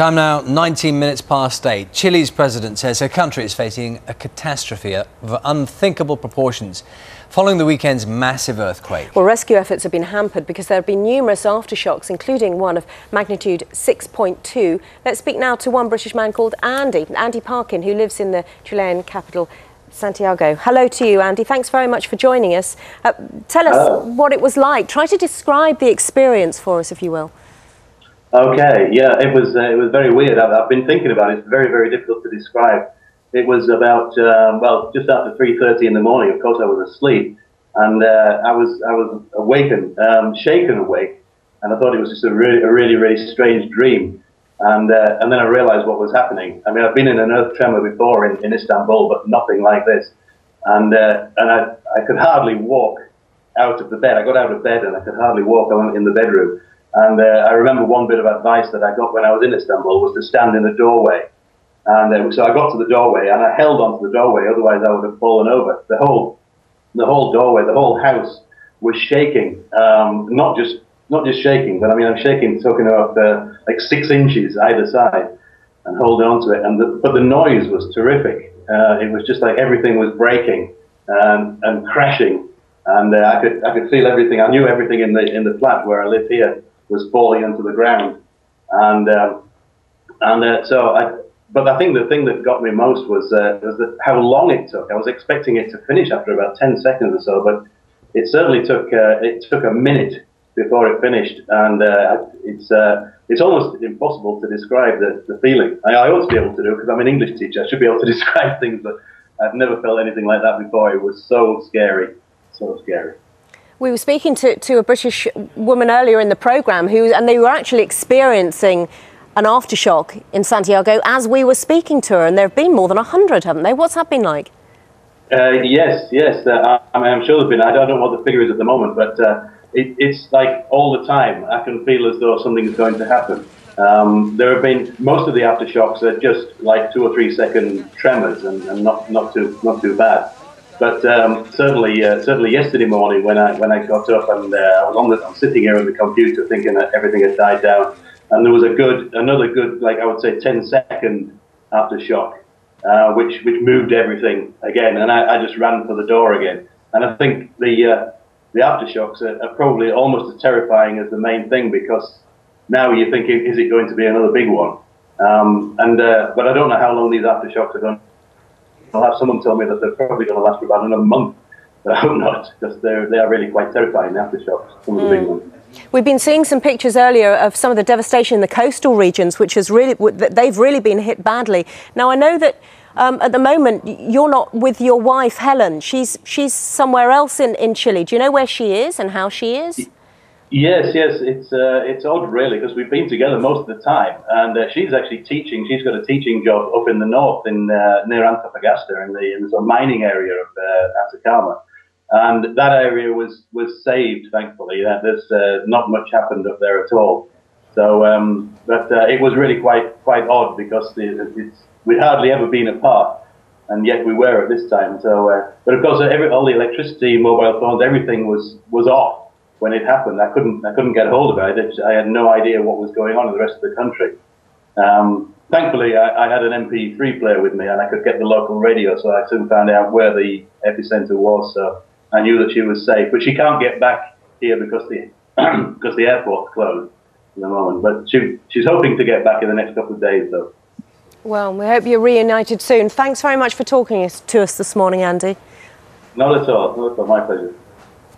Time now, 19 minutes past 8. Chile's president says her country is facing a catastrophe of unthinkable proportions following the weekend's massive earthquake. Well, rescue efforts have been hampered because there have been numerous aftershocks, including one of magnitude 6.2. Let's speak now to one British man called Andy Parkin, who lives in the Chilean capital, Santiago. Hello to you, Andy. Thanks very much for joining us. Tell us what it was like. Try to describe the experience for us, if you will. Okay, yeah, it was very weird. I've been thinking about it. It's very, very difficult to describe. It was about well, just after 3:30 in the morning. Of course, I was asleep, and I was awakened, shaken awake, and I thought it was just a really strange dream. And then I realised what was happening. I mean, I've been in an earth tremor before in Istanbul, but nothing like this. And I could hardly walk out of the bed. I got out of bed and I could hardly walk in the bedroom. And I remember one bit of advice that I got when I was in Istanbul was to stand in the doorway. And so I got to the doorway and I held onto the doorway, otherwise I would have fallen over. The whole doorway, the whole house was shaking. Not just shaking, but I mean, I'm shaking, talking about like 6 inches either side, and holding on to it. But the noise was terrific. It was just like everything was breaking and crashing, and I could feel everything. I knew everything in the flat where I live here was falling onto the ground, but I think the thing that got me most was how long it took. I was expecting it to finish after about 10 seconds or so, but it certainly took a minute before it finished, and it's almost impossible to describe the feeling. I ought to be able to do it because I'm an English teacher. I should be able to describe things, but I've never felt anything like that before. It was so scary, so scary. We were speaking to a British woman earlier in the programme and they were actually experiencing an aftershock in Santiago as we were speaking to her, and there have been more than 100, haven't they? What's that been like? Yes. I mean, I'm sure there've been. I don't know what the figure is at the moment, but it's like all the time. I can feel as though something's going to happen. There have been most of the aftershocks are just like 2 or 3 second tremors and not too bad. But certainly yesterday morning when I got up and I'm sitting here on the computer thinking that everything had died down, and there was another good, like I would say, 10-second aftershock, which moved everything again, and I just ran for the door again. And I think the aftershocks are probably almost as terrifying as the main thing, because now you're thinking, is it going to be another big one? But I don't know how long these aftershocks are going to. I'll have someone tell me that they're probably going to last for about another month, but I hope not, because they are really quite terrifying, the aftershocks, some of the big ones. We've been seeing some pictures earlier of some of the devastation in the coastal regions, they've really been hit badly. Now, I know that at the moment you're not with your wife, Helen. She's somewhere else in Chile. Do you know where she is and how she is? Yes, it's odd really, because we've been together most of the time, and she's actually teaching. She's got a teaching job up in the north, near Antofagasta, in the sort of mining area of Atacama, and that area was saved, thankfully. There's not much happened up there at all. So, but it was really quite odd, because we'd hardly ever been apart, and yet we were at this time. So, but of course, all the electricity, mobile phones, everything was off when it happened. I couldn't get hold of it. I had no idea what was going on in the rest of the country. Thankfully, I had an MP3 player with me, and I could get the local radio, so I soon found out where the epicenter was. So I knew that she was safe, but she can't get back here because the airport's closed at the moment. But she's hoping to get back in the next couple of days, though. Well, we hope you're reunited soon. Thanks very much for talking to us this morning, Andy. Not at all. Not at all. My pleasure.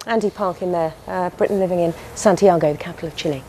Andy Parkin there, Britain living in Santiago, the capital of Chile.